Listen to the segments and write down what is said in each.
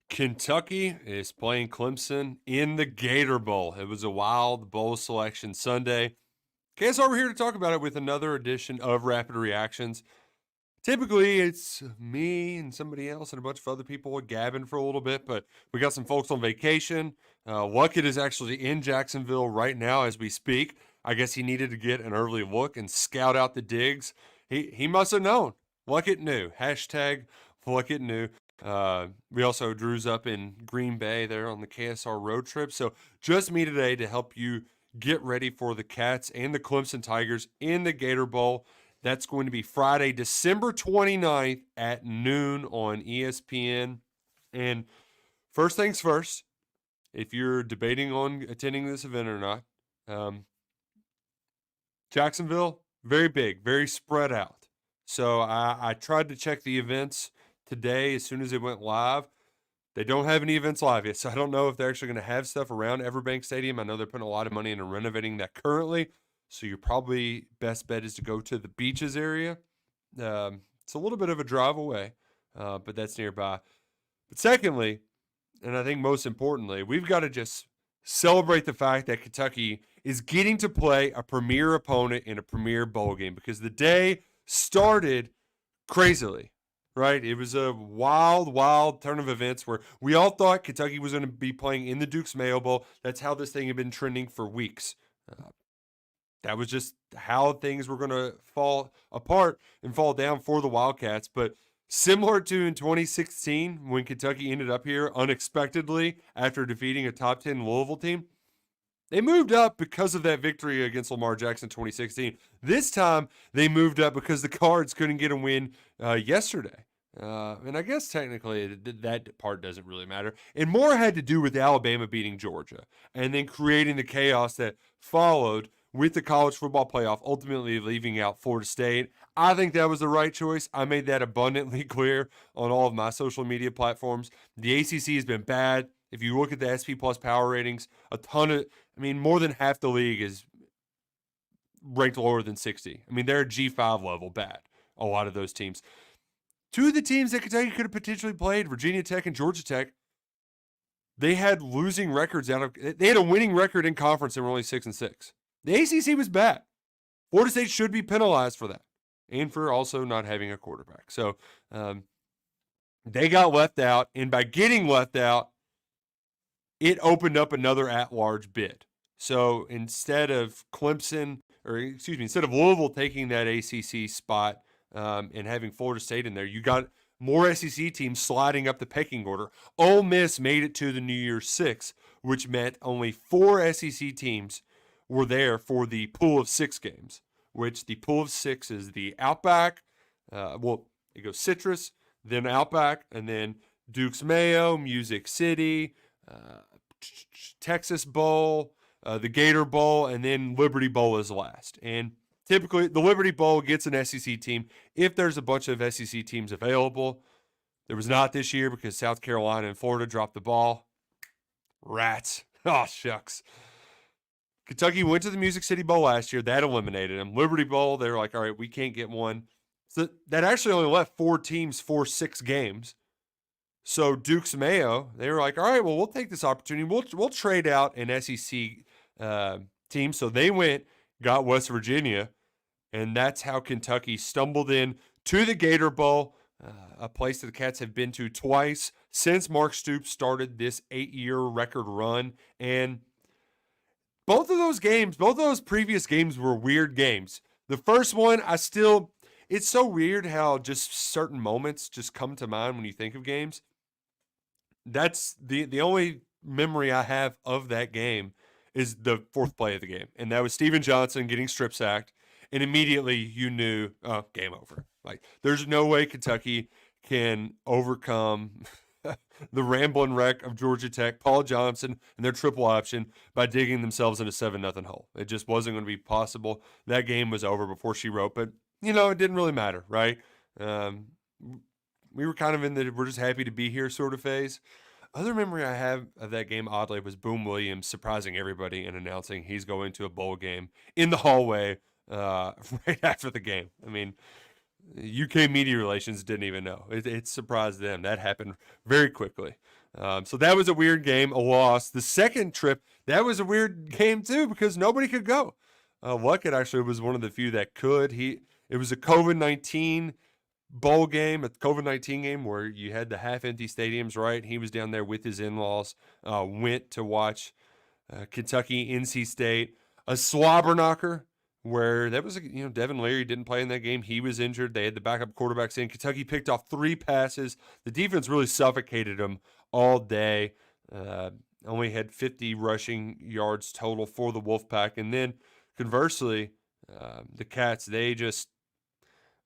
Kentucky is playing Clemson in the Gator Bowl. It was a wild bowl selection Sunday. KSR, we're here to talk about it with another edition of Rapid Reactions. Typically, it's me and somebody else and a bunch of other people gabbing for a little bit, but we got some folks on vacation. Luckett is actually in Jacksonville right now as we speak. I guess he needed to get an early look and scout out the digs. He must have known. Luckett knew. Hashtag Luckett knew. We also Drew's up in Green Bay there on the KSR road trip. So just me today to help you get ready for the Cats and the Clemson Tigers in the Gator Bowl. That's going to be Friday, December 29th at noon on ESPN. And first things first, if you're debating on attending this event or not, Jacksonville, very big, very spread out. So I tried to check the events today as soon as it went live. They don't have any events live yet, so I don't know if they're actually going to have stuff around EverBank Stadium. I know they're putting a lot of money into renovating that currently, so your probably best bet is to go to the beaches area. It's a little bit of a drive away, but that's nearby. But secondly, and I think most importantly, we've got to just celebrate the fact that Kentucky is getting to play a premier opponent in a premier bowl game, because the day started crazily. Right? It was a wild, wild turn of events where we all thought Kentucky was going to be playing in the Duke's Mayo Bowl. That's how this thing had been trending for weeks. That was just how things were going to fall apart and fall down for the Wildcats. But similar to in 2016, when Kentucky ended up here unexpectedly after defeating a top 10 Louisville team, they moved up because of that victory against Lamar Jackson 2016. This time, they moved up because the Cards couldn't get a win yesterday. And I guess technically that part doesn't really matter. And more had to do with Alabama beating Georgia and then creating the chaos that followed with the college football playoff, ultimately leaving out Florida State. I think that was the right choice. I made that abundantly clear on all of my social media platforms. The ACC has been bad. If you look at the SP Plus power ratings, more than half the league is ranked lower than 60. They're G5 level bad, a lot of those teams. Two of the teams that Kentucky could have potentially played, Virginia Tech and Georgia Tech, they had losing records they had a winning record in conference and were only 6-6. The ACC was bad. Florida State should be penalized for that and for also not having a quarterback. So they got left out, and by getting left out, it opened up another at-large bid. So instead of Louisville taking that ACC spot and having Florida State in there, you got more SEC teams sliding up the pecking order. Ole Miss made it to the New Year's Six, which meant only 4 SEC teams were there for the pool of 6 games, which the pool of 6 is the Outback. It goes Citrus, then Outback, and then Duke's Mayo, Music City, Texas Bowl, the Gator Bowl, and then Liberty Bowl is last. And typically, the Liberty Bowl gets an SEC team if there's a bunch of SEC teams available. There was not this year because South Carolina and Florida dropped the ball. Rats. Oh, shucks. Kentucky went to the Music City Bowl last year. That eliminated them. Liberty Bowl, they were like, all right, we can't get one. So that actually only left 4 teams for 6 games. So Duke's Mayo, they were like, all right, well, we'll take this opportunity. We'll trade out an SEC team. So they went, got West Virginia, and that's how Kentucky stumbled in to the Gator Bowl, a place that the Cats have been to twice since Mark Stoops started this 8-year record run. And both of those previous games were weird games. The first one, it's so weird how just certain moments just come to mind when you think of games. That's the only memory I have of that game is the 4th play of the game. And that was Steven Johnson getting strip sacked. And immediately you knew, game over. Like, there's no way Kentucky can overcome the rambling wreck of Georgia Tech, Paul Johnson, and their triple option by digging themselves in a 7-0 hole. It just wasn't going to be possible. That game was over before she wrote. But, it didn't really matter, right? We were kind of in the we're just happy to be here sort of phase. Other memory I have of that game, oddly, was Boom Williams surprising everybody and announcing he's going to a bowl game in the hallway right after the game. UK media relations didn't even know. It surprised them. That happened very quickly. So that was a weird game, a loss. The second trip, that was a weird game too because nobody could go. Luckett actually was one of the few that could. It was a COVID-19 bowl game, a COVID-19 game where you had the half-empty stadiums, right? He was down there with his in-laws, went to watch Kentucky, NC State, a slobber knocker where that was, Devin Leary didn't play in that game. He was injured. They had the backup quarterbacks in. Kentucky picked off 3 passes. The defense really suffocated them all day. Only had 50 rushing yards total for the Wolfpack. And then conversely, the Cats, they just,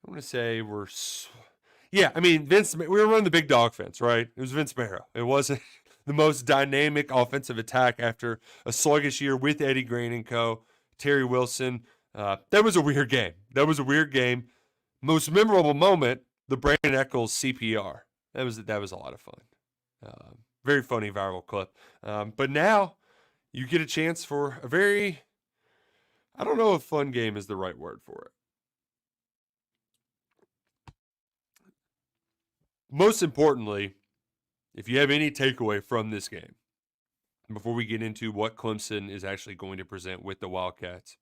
I want to say Vince, we were running the big dog fence, right? It was Vince Marrow. It wasn't the most dynamic offensive attack after a sluggish year with Eddie Green and co. Terry Wilson. That was a weird game. Most memorable moment, the Brandon Eccles CPR. That was a lot of fun. Very funny viral clip. But now you get a chance for a very, I don't know if fun game is the right word for it. Most importantly, if you have any takeaway from this game, before we get into what Clemson is actually going to present with the Wildcats,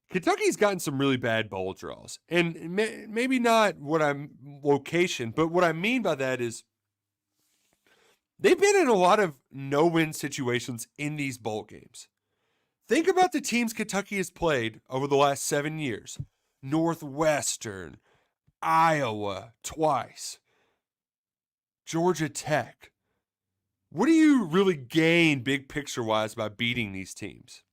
Kentucky's gotten some really bad bowl draws. And maybe not location, but what I mean by that is they've been in a lot of no-win situations in these bowl games. Think about the teams Kentucky has played over the last 7 years. Northwestern, Iowa twice, Georgia Tech. What do you really gain big picture-wise by beating these teams?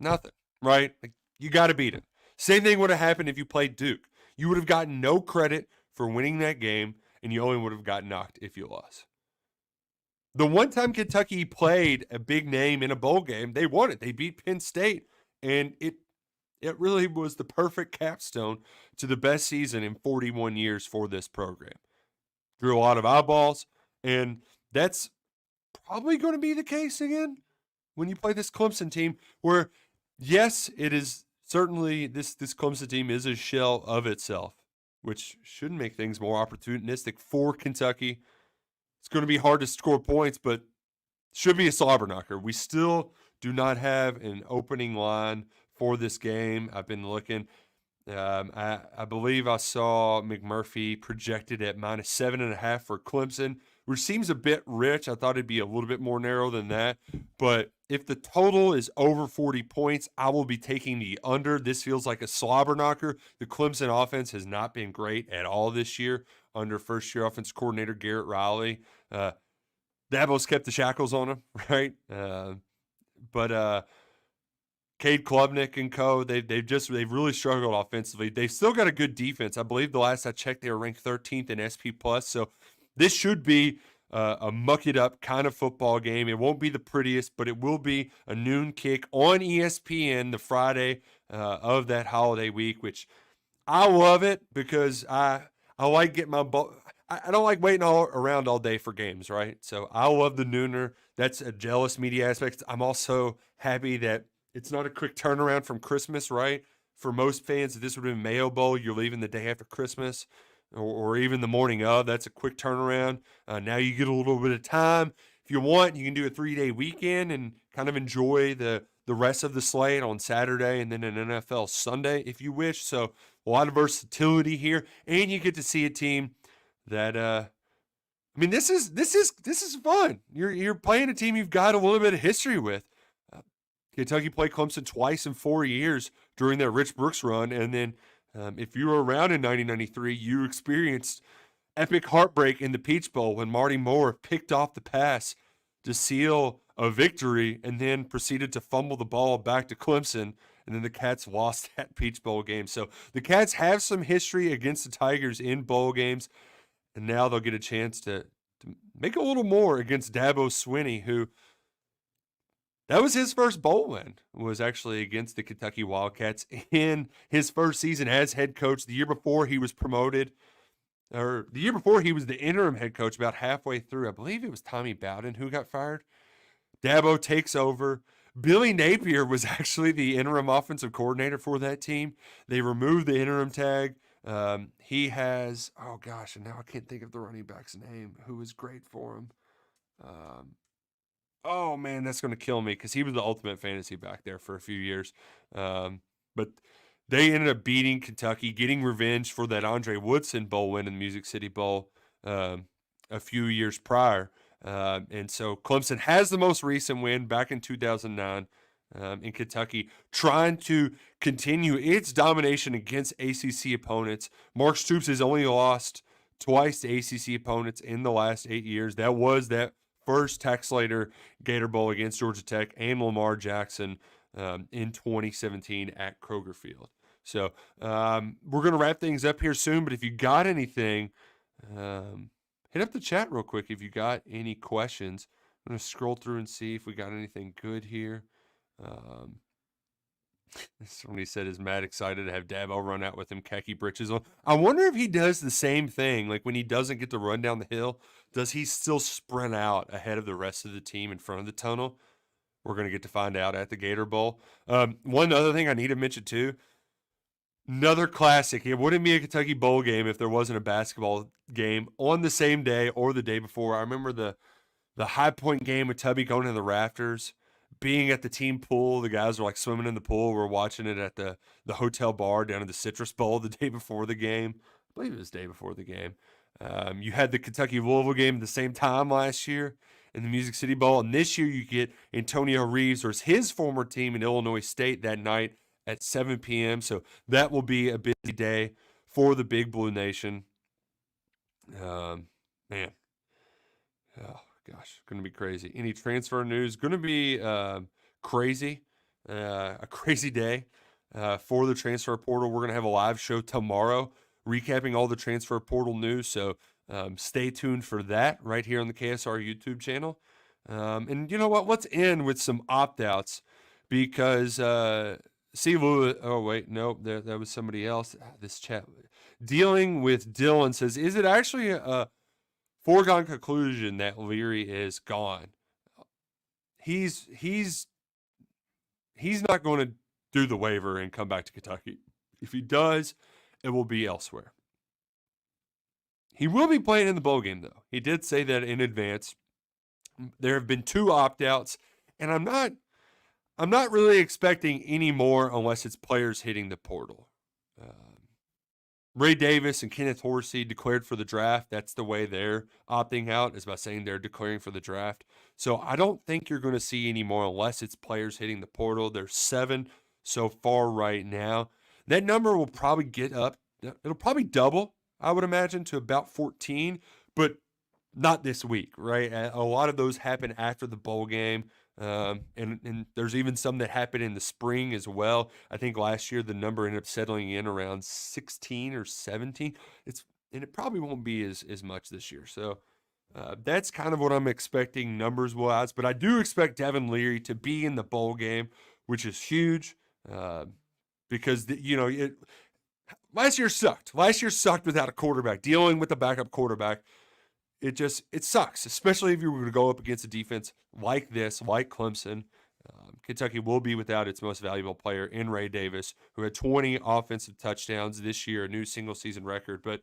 Nothing, right? You got to beat them. Same thing would have happened if you played Duke. You would have gotten no credit for winning that game, and you only would have gotten knocked if you lost. The one time Kentucky played a big name in a bowl game, they won it. They beat Penn State, and it really was the perfect capstone to the best season in 41 years for this program. Drew a lot of eyeballs, and that's probably going to be the case again when you play this Clemson team where, yes, it is certainly this Clemson team is a shell of itself, which should make things more opportunistic for Kentucky. It's going to be hard to score points, but should be a slobber knocker. We still do not have an opening line for this game. I've been looking. I believe I saw McMurphy projected at -7.5 for Clemson, which seems a bit rich. I thought it'd be a little bit more narrow than that. But if the total is over 40 points, I will be taking the under. This feels like a slobber knocker. The Clemson offense has not been great at all this year under first-year offense coordinator Garrett Riley. Dabo's kept the shackles on him, right? But Cade Klubnik and co. They've really struggled offensively. They've still got a good defense. I believe the last I checked, they were ranked 13th in SP+. So this should be a muck it up kind of football game. It won't be the prettiest, but it will be a noon kick on ESPN the Friday of that holiday week, which I love it because I like getting my ball. I don't like waiting around all day for games, right? So I love the nooner. That's a jealous media aspect. I'm also happy that it's not a quick turnaround from Christmas, right? For most fans, if this would have been Mayo Bowl, you're leaving the day after Christmas or even the morning of. That's a quick turnaround. Now you get a little bit of time. If you want, you can do a 3-day weekend and kind of enjoy the rest of the slate on Saturday and then an NFL Sunday if you wish. So a lot of versatility here, and you get to see a team that this is fun. You're playing a team you've got a little bit of history with. Kentucky played Clemson twice in 4 years during that Rich Brooks run, and then if you were around in 1993, you experienced epic heartbreak in the Peach Bowl when Marty Moore picked off the pass to seal a victory and then proceeded to fumble the ball back to Clemson, and then the Cats lost that Peach Bowl game. So the Cats have some history against the Tigers in bowl games, and now they'll get a chance to make a little more against Dabo Swinney, who that was his first bowl win, was actually against the Kentucky Wildcats in his first season as head coach. The year before he was promoted, or the year before he was the interim head coach about halfway through. I believe it was Tommy Bowden who got fired. Dabo takes over. Billy Napier was actually the interim offensive coordinator for that team. They removed the interim tag. He has, and now I can't think of the running back's name, who was great for him. Um, oh man, that's going to kill me because he was the ultimate fantasy back there for a few years. But they ended up beating Kentucky, getting revenge for that Andre Woodson Bowl win in the Music City Bowl a few years prior. And so Clemson has the most recent win back in 2009 in Kentucky, trying to continue its domination against ACC opponents. Mark Stoops has only lost twice to ACC opponents in the last 8 years. That was that first Tax Slater Gator Bowl against Georgia Tech and Lamar Jackson in 2017 at Kroger Field. So we're going to wrap things up here soon, but if you got anything, hit up the chat real quick if you got any questions. I'm going to scroll through and see if we got anything good here. Somebody said is Matt excited to have Dabo run out with him khaki britches on. I wonder if he does the same thing, like when he doesn't get to run down the hill, does he still sprint out ahead of the rest of the team in front of the tunnel? We're going to get to find out at the Gator Bowl. One other thing I need to mention too, another classic. It wouldn't be a Kentucky Bowl game if there wasn't a basketball game on the same day or the day before. I remember the High Point game with Tubby going to the rafters, being at the team pool. The guys were like swimming in the pool. We're watching it at the hotel bar down at the Citrus Bowl the day before the game. I believe it was the day before the game. You had the Kentucky-Louisville game at the same time last year in the Music City Bowl. And this year you get Antonio Reeves versus his former team in Illinois State that night at 7 p.m. So that will be a busy day for the Big Blue Nation. Man. Oh, gosh, going to be crazy. Any transfer news? Going to be crazy. A crazy day for the transfer portal. We're going to have a live show tomorrow recapping all the transfer portal news. So stay tuned for that right here on the KSR YouTube channel. And you know what? Let's end with some opt-outs because C. Lewis, oh, wait, no, that was somebody else. This chat. Dealing with Dylan says, is it actually a foregone conclusion that Leary is gone? He's not going to do the waiver and come back to Kentucky. If he does, it will be elsewhere. He will be playing in the bowl game, though. He did say that in advance. There have been 2 opt-outs, and I'm not really expecting any more unless it's players hitting the portal. Ray Davis and Kenneth Horsey declared for the draft. That's the way they're opting out, is by saying they're declaring for the draft. So I don't think you're going to see any more unless it's players hitting the portal. There's 7 so far right now. That number will probably get up. It'll probably double, I would imagine, to about 14, but not this week, right? A lot of those happen after the bowl game. And there's even some that happen in the spring as well. I think last year the number ended up settling in around 16 or 17. And it probably won't be as much this year. So that's kind of what I'm expecting numbers-wise. But I do expect Devin Leary to be in the bowl game, which is huge because, last year sucked. Last year sucked without a quarterback, dealing with a backup quarterback. It sucks, especially if you were to go up against a defense like this, like Clemson. Kentucky will be without its most valuable player in Ray Davis, who had 20 offensive touchdowns this year, a new single-season record. But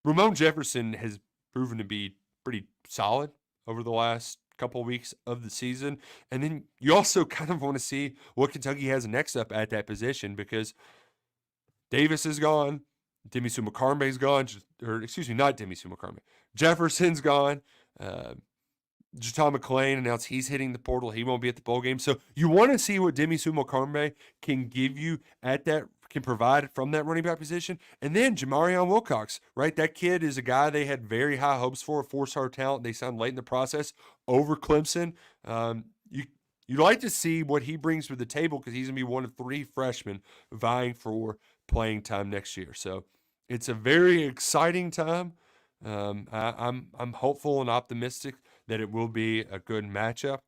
Ramon Jefferson has proven to be pretty solid over the last couple of weeks of the season. And then you also kind of want to see what Kentucky has next up at that position because Davis is gone. Demisu Mukarme's gone, not Demisu Mukarme. Jefferson's gone. Jatan McClain announced he's hitting the portal. He won't be at the bowl game. So you want to see what Demisu Mukarme can give you can provide from that running back position. And then Jamarion Wilcox, right? That kid is a guy they had very high hopes for, a 4-star talent. They signed late in the process over Clemson. You'd like to see what he brings to the table because he's going to be one of 3 freshmen vying for playing time next year. So it's a very exciting time. I'm hopeful and optimistic that it will be a good matchup.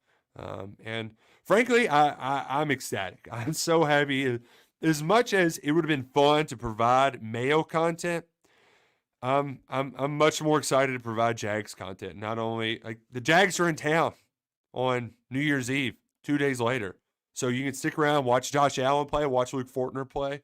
And frankly, I'm ecstatic. I'm so happy. As much as it would have been fun to provide Mayo content, I'm much more excited to provide Jags content. Not only like the Jags are in town on New Year's Eve, 2 days later. So you can stick around, watch Josh Allen play, watch Luke Fortner play.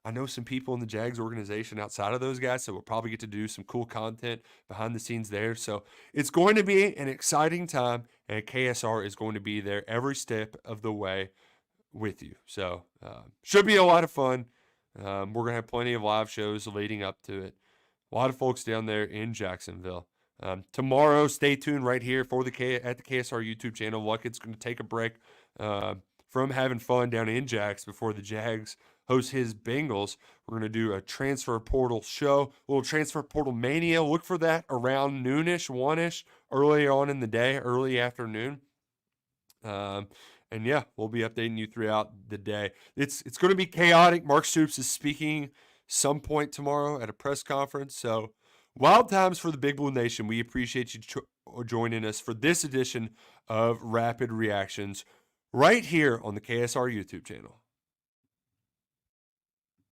I know some people in the Jags organization outside of those guys, so we'll probably get to do some cool content behind the scenes there. So it's going to be an exciting time, and KSR is going to be there every step of the way with you. So should be a lot of fun. We're going to have plenty of live shows leading up to it. A lot of folks down there in Jacksonville. Tomorrow, stay tuned right here for at the KSR YouTube channel. Wildcats going to take a break from having fun down in Jax before the Jags host his Bengals. We're going to do a transfer portal show, a little transfer portal mania. Look for that around noonish, 1-ish, early on in the day, early afternoon. And yeah, we'll be updating you throughout the day. It's going to be chaotic. Mark Stoops is speaking some point tomorrow at a press conference. So wild times for the Big Blue Nation. We appreciate you joining us for this edition of Rapid Reactions right here on the KSR YouTube channel.